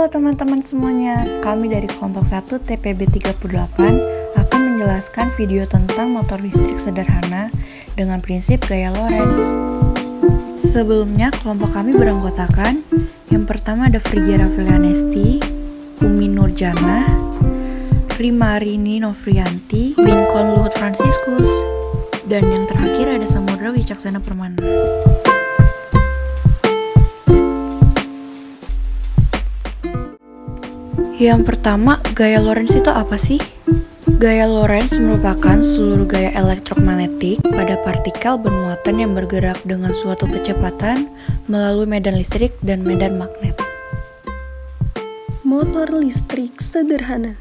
Halo teman-teman semuanya, kami dari kelompok 1 TPB 38 akan menjelaskan video tentang motor listrik sederhana dengan prinsip gaya Lorentz. Sebelumnya, kelompok kami beranggotakan yang pertama ada Frigia Raffelianesti, Umi Nurjana, Rimarini Novrianti, Binkon Luhut Franciscus, dan yang terakhir ada Samudra Wicaksana Permana. Yang pertama, gaya Lorentz itu apa sih? Gaya Lorentz merupakan seluruh gaya elektromagnetik pada partikel bermuatan yang bergerak dengan suatu kecepatan melalui medan listrik dan medan magnet. Motor listrik sederhana.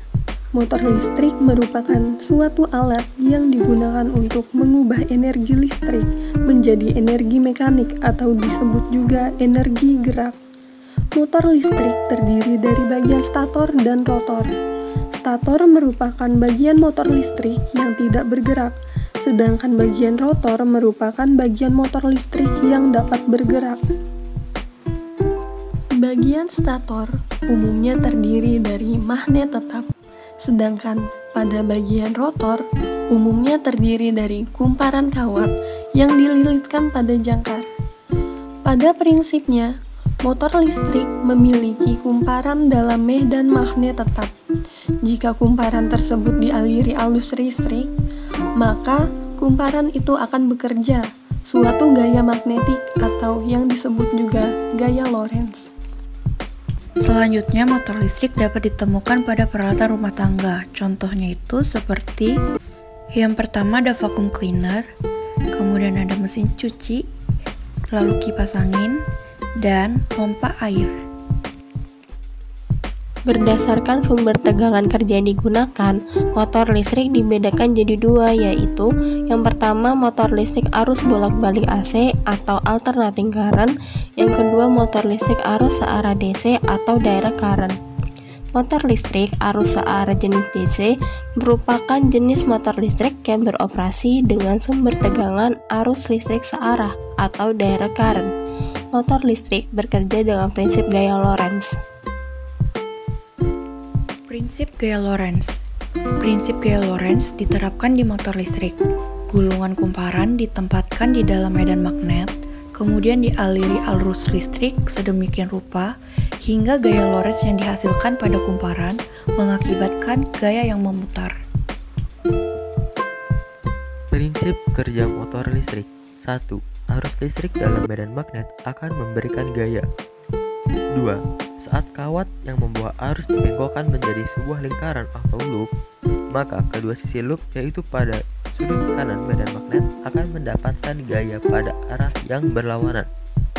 Motor listrik merupakan suatu alat yang digunakan untuk mengubah energi listrik menjadi energi mekanik atau disebut juga energi gerak. Motor listrik terdiri dari bagian stator dan rotor. Stator merupakan bagian motor listrik yang tidak bergerak, sedangkan bagian rotor merupakan bagian motor listrik yang dapat bergerak. Bagian stator umumnya terdiri dari magnet tetap, sedangkan pada bagian rotor umumnya terdiri dari kumparan kawat yang dililitkan pada jangkar. Pada prinsipnya, motor listrik memiliki kumparan dalam medan magnet tetap. Jika kumparan tersebut dialiri arus listrik, maka kumparan itu akan bekerja suatu gaya magnetik atau yang disebut juga gaya Lorentz. Selanjutnya, motor listrik dapat ditemukan pada peralatan rumah tangga. Contohnya itu seperti yang pertama ada vacuum cleaner, kemudian ada mesin cuci, lalu kipas angin, dan pompa air. Berdasarkan sumber tegangan kerja yang digunakan, motor listrik dibedakan jadi dua, yaitu yang pertama motor listrik arus bolak-balik AC atau alternating current, yang kedua motor listrik arus searah DC atau direct current. Motor listrik arus searah jenis DC merupakan jenis motor listrik yang beroperasi dengan sumber tegangan arus listrik searah atau direct current. Motor listrik bekerja dengan prinsip gaya Lorentz. Prinsip gaya Lorentz. Prinsip gaya Lorentz diterapkan di motor listrik. Gulungan kumparan ditempatkan di dalam medan magnet, kemudian dialiri arus listrik sedemikian rupa hingga gaya Lorentz yang dihasilkan pada kumparan mengakibatkan gaya yang memutar. Prinsip kerja motor listrik. 1. Arus listrik dalam medan magnet akan memberikan gaya. 2. Saat kawat yang membawa arus dibengkokkan menjadi sebuah lingkaran atau loop, maka kedua sisi loop yaitu pada sudut kanan medan magnet akan mendapatkan gaya pada arah yang berlawanan.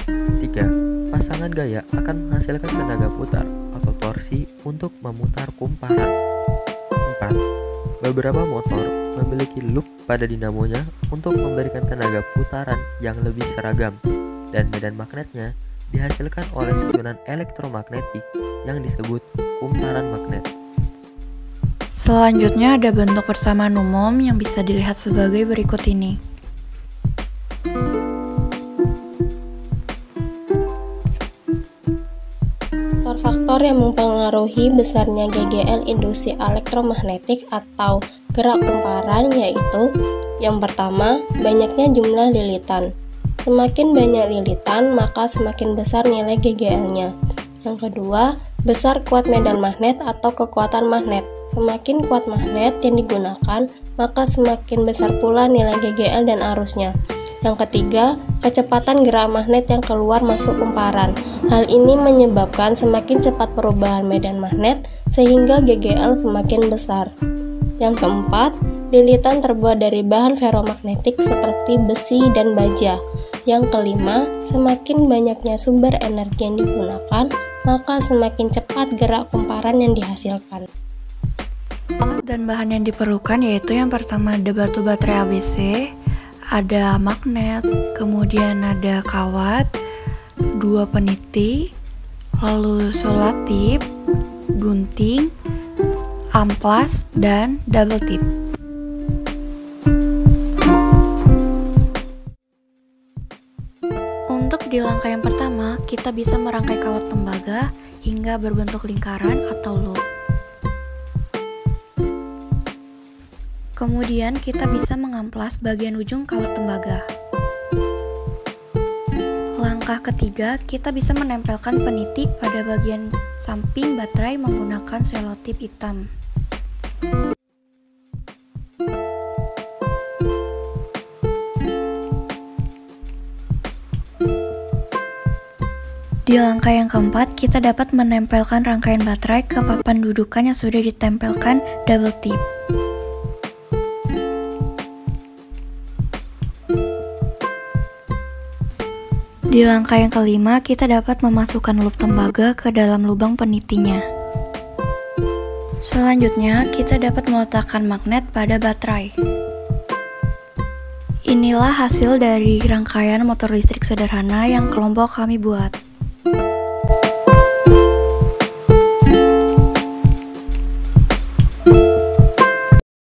3. Pasangan gaya akan menghasilkan tenaga putar atau torsi untuk memutar kumparan. 4. Beberapa motor memiliki loop pada dinamonya untuk memberikan tenaga putaran yang lebih seragam, dan medan magnetnya dihasilkan oleh susunan elektromagnetik yang disebut kumparan magnet. Selanjutnya ada bentuk persamaan umum yang bisa dilihat sebagai berikut ini. Faktor yang mempengaruhi besarnya GGL induksi elektromagnetik atau gerak kumparan yaitu yang pertama, banyaknya jumlah lilitan. Semakin banyak lilitan, maka semakin besar nilai GGL-nya. Yang kedua, besar kuat medan magnet atau kekuatan magnet. Semakin kuat magnet yang digunakan, maka semakin besar pula nilai GGL dan arusnya. Yang ketiga, kecepatan gerak magnet yang keluar masuk kumparan. Hal ini menyebabkan semakin cepat perubahan medan magnet sehingga GGL semakin besar. Yang keempat, lilitan terbuat dari bahan ferromagnetik seperti besi dan baja. Yang kelima, semakin banyaknya sumber energi yang digunakan, maka semakin cepat gerak kumparan yang dihasilkan. Alat dan bahan yang diperlukan yaitu yang pertama ada batu baterai ABC, ada magnet, kemudian ada kawat, 2 peniti, lalu solatip, gunting, amplas, dan double tip. Untuk di langkah yang pertama, kita bisa merangkai kawat tembak tembaga hingga berbentuk lingkaran atau loop. Kemudian kita bisa mengamplas bagian ujung kawat tembaga. Langkah ketiga, kita bisa menempelkan peniti pada bagian samping baterai menggunakan selotip hitam. Di langkah yang keempat, kita dapat menempelkan rangkaian baterai ke papan dudukan yang sudah ditempelkan double tip. Di langkah yang kelima, kita dapat memasukkan loop tembaga ke dalam lubang penitinya. Selanjutnya, kita dapat meletakkan magnet pada baterai. Inilah hasil dari rangkaian motor listrik sederhana yang kelompok kami buat.